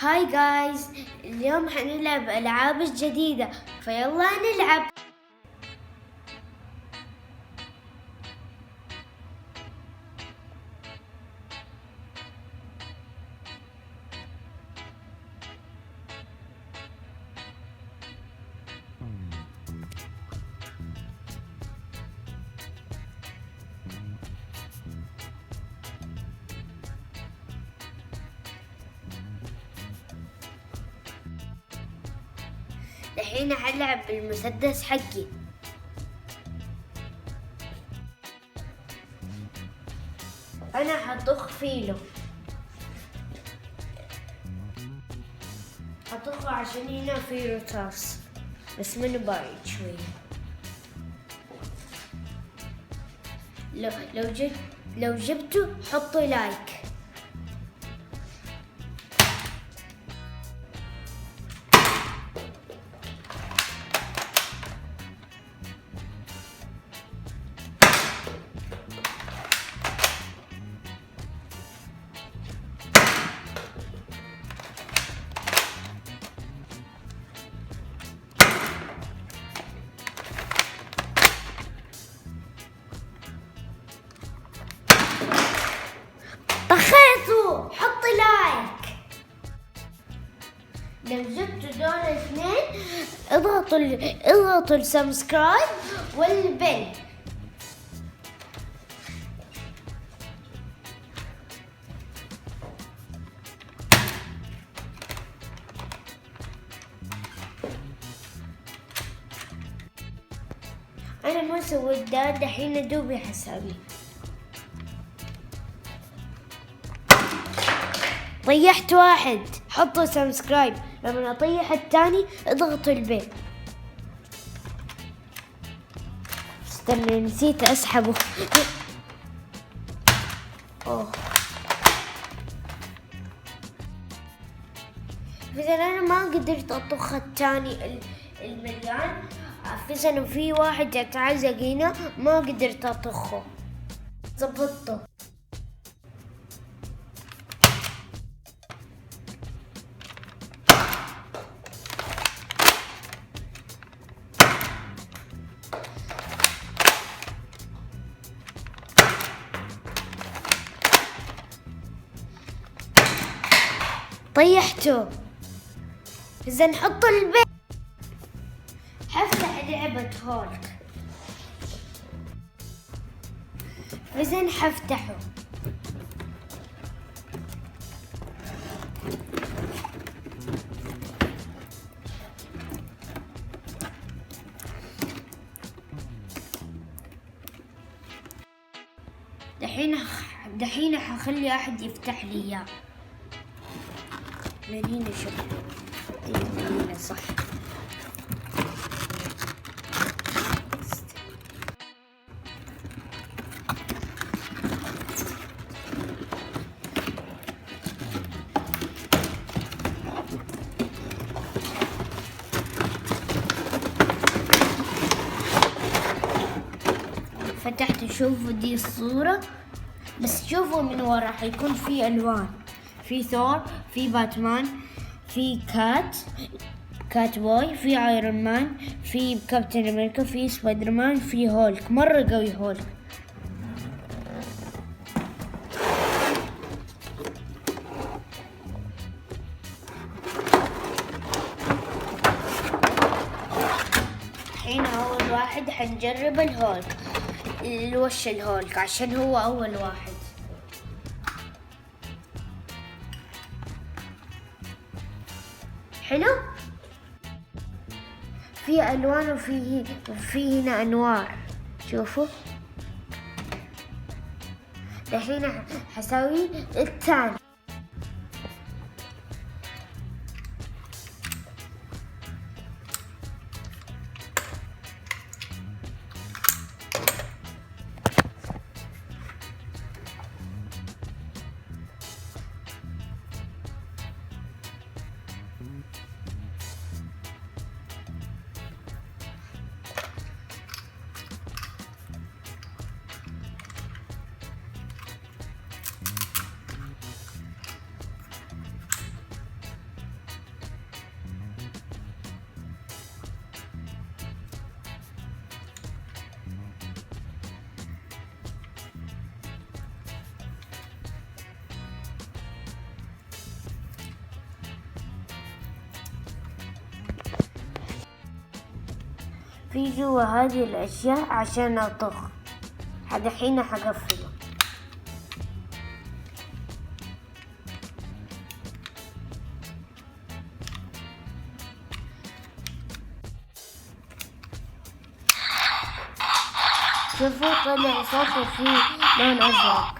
هاي جايز، اليوم حنلعب ألعاب جديدة فيلا نلعب. الحين حلعب بالمسدس حقي. أنا حطخ فيله، حطخه عشان هنا في رصاص بس منه بعيد شوي. لو جبته حطوا لايك. طخيته، حط لايك. لو جبتوا دول الاثنين اضغطوا السبسكرايب والبيل. انا ما سويت دحين دوبي حسابي. طيحت واحد، حطوا سبسكرايب. لما اطيح الثاني اضغطوا البيل. استنى، نسيت اسحبه. اوه، اذا انا ما قدرت اطخ الثاني المليان، اذا في واحد يتعلق هنا ما قدرت اطخه. ظبطته. طيحته. إذا نحطه البيت. حفتح لعبة هولك. إذا حفتحه. دحين حخلي أحد يفتح لي إياه. من هنا شوف، من هنا صح. فتحت، شوفوا دي الصورة، بس شوفوا من ورا حيكون في ألوان. في ثور، في باتمان، في كات بوي، في ايرون مان، في كابتن امريكا، في سبايدر مان، في هولك. مرة قوي هولك. الحين اول واحد حنجرب الهولك، الوش الهولك عشان هو اول واحد. حلو. في الوان وفي هنا انوار. شوفوا الحين حسوي الثاني. في جوا هذه الأشياء عشان أطخ. دحين حقفله. شوفوا طلع صوت وفيه لون أزرق.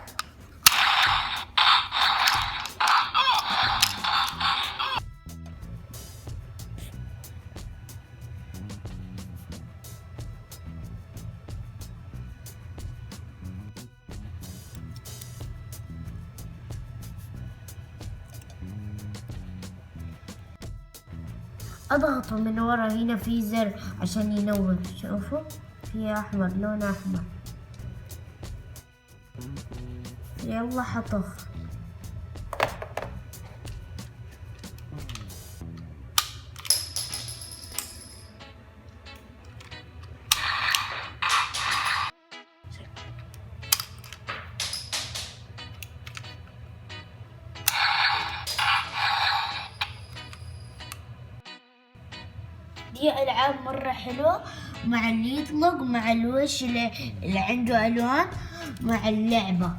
اضغطه من ورا. هنا في زر عشان ينور. شوفوا في احمر، لون احمر. يلا حطخ. دي ألعاب مرة حلوة، مع اللي يطلق، مع الوش اللي عنده ألوان، مع اللعبة.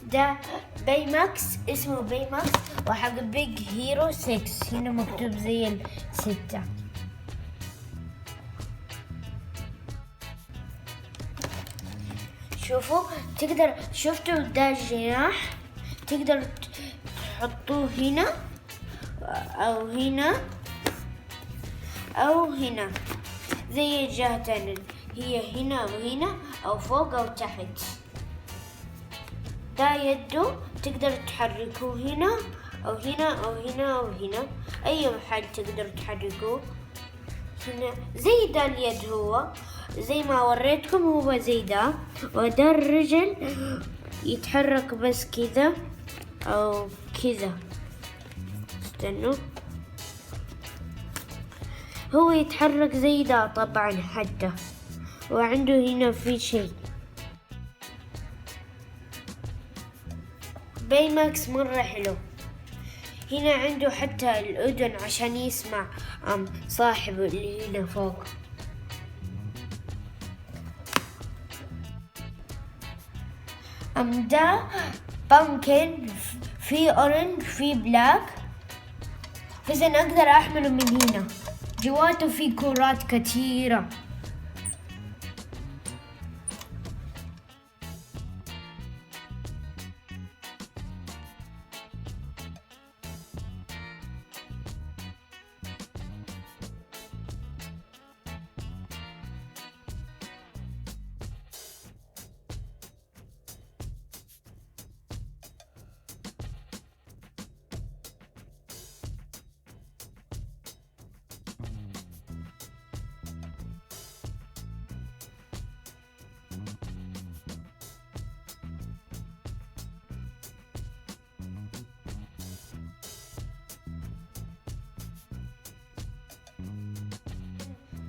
ده بيماكس، اسمه بيماكس، وحق بيج هيرو 6. هنا مكتوب زي 6. شوفوا تقدر، شفتوا ده الجناح، تقدر تحطوه هنا أو هنا أو هنا، زي الجهتين، هي هنا أو هنا أو فوق أو تحت. ده يده تقدر تحركوه هنا أو هنا أو هنا أو هنا، أي محل تقدر تحركوه. هنا زي ده اليد، هو زي ما وريتكم، هو زي ده. وده الرجل يتحرك بس كذا أو كذا. استنوا، هو يتحرك زي ده طبعا حتى، وعنده هنا في شيء. بيماكس مرة حلو. هنا عنده حتى الأذن عشان يسمع صاحبه اللي هنا فوق. ده بامكن، في أورنج، في بلاك، فإذا أقدر أحمله من هنا. جواته في كرات كثيرة.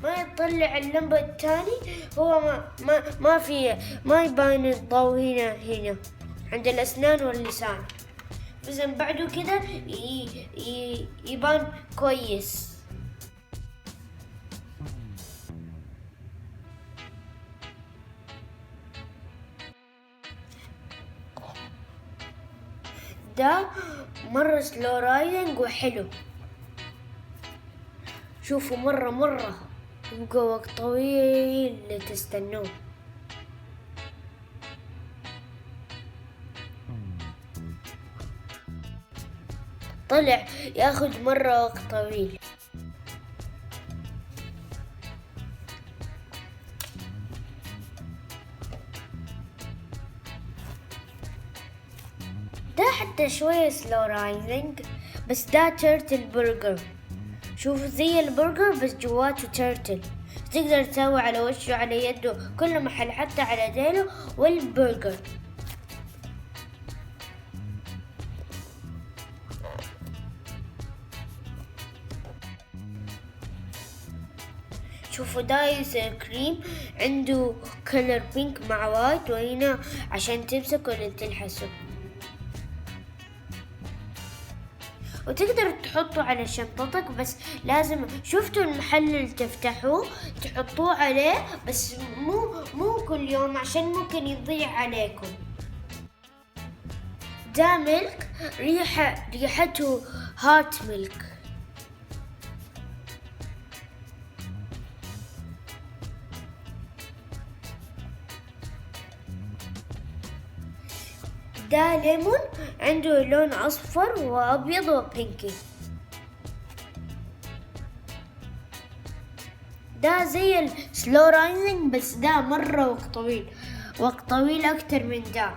ما يطلع اللمبة الثاني، هو ما يبان الضوء هنا عند الأسنان واللسان. إذا بعده كده يبان كويس. ده مرة سلو رايدنج وحلو. شوفوا مرة يبقى وقت طويل تستنوه. طلع ياخد مرة وقت طويل. ده حتى شوية سلو رايزنج، بس ده تيرتل برجر. شوفوا زي البرجر بس جواته تيرتل. تقدر تسوي على وشه، على يده، كل محل، حتى على ديله والبرجر. شوفوا ده ايس كريم عنده كلر بينك مع وايت، وهنا عشان تمسك ولا تلحسه، وتقدر تحطه على شنطتك. بس لازم شفتوا المحل اللي تفتحوه تحطوه عليه، بس مو كل يوم عشان ممكن يضيع عليكم. ده ملك ريحته هات ملك. ده ليمون عنده لون أصفر وأبيض وبينكي. ده زي السلو رايزنج، بس ده مرة وقت طويل أكتر من ده.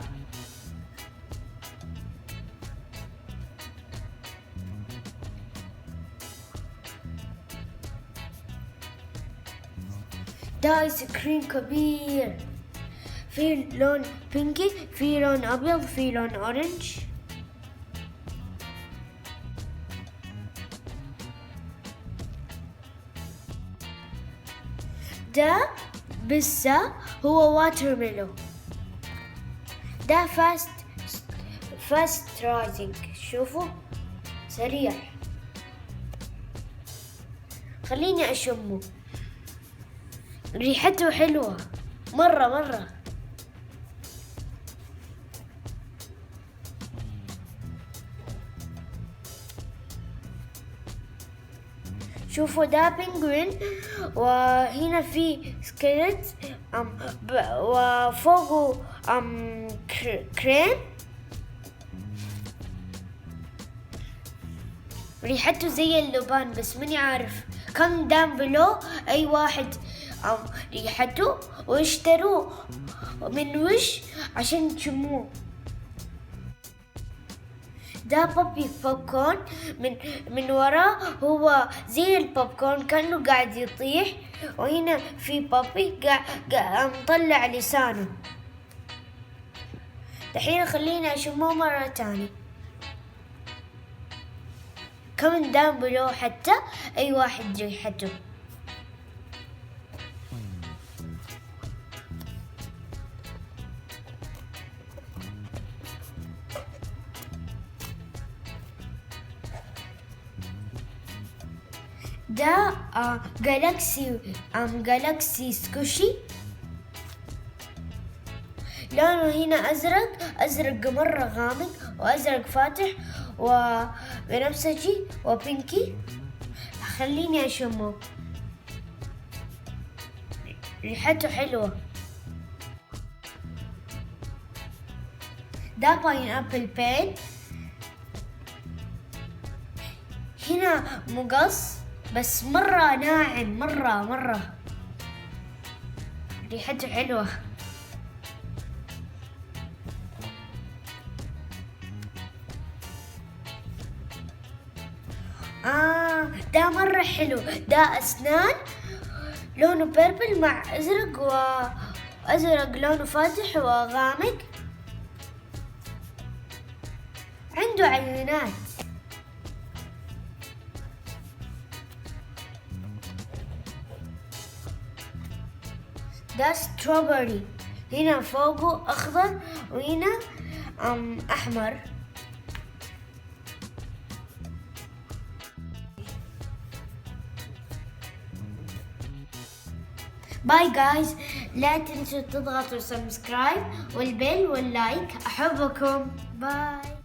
ده آيس كريم كبير، في لون بينكي، في لون أبيض، في لون أورنج. ده بسة هو واتر ميلو. ده فاست رايزنج، شوفوا سريع. خليني أشمه، ريحته حلوة مرة. شوفوا ده بينجوين، وهنا في سكيلت وفوقه كريم. ريحته زي اللبان، بس ماني عارف. كم دام بلو اي واحد ريحته واشتروه من وش عشان تشموه. ده بوبي بوبكورن، من وراه هو زي البوبكورن كأنه قاعد يطيح، وهنا في بوبي قاعد مطلع لسانه. دحين خلينا أشمه مرة تاني. كمان دام بلو حتى أي واحد ريحته. ده جالاكسي سكوشي، لونه هنا أزرق مرة غامق، وأزرق فاتح وبنفسجي وبينكي. خليني أشمه، ريحته حلوة. ده باينابل بين، هنا مقص بس مرة ناعم، مرة ريحته حلوة. ده مرة حلو. ده أسنان لونه بيربل مع أزرق، وأزرق لونه فاتح وغامق. عنده عينات. ده ستروبري، هنا فوقه أخضر وهنا أحمر. باي جايز، لا تنسوا تضغطوا سبسكرايب والبيل واللايك. أحبكم، باي.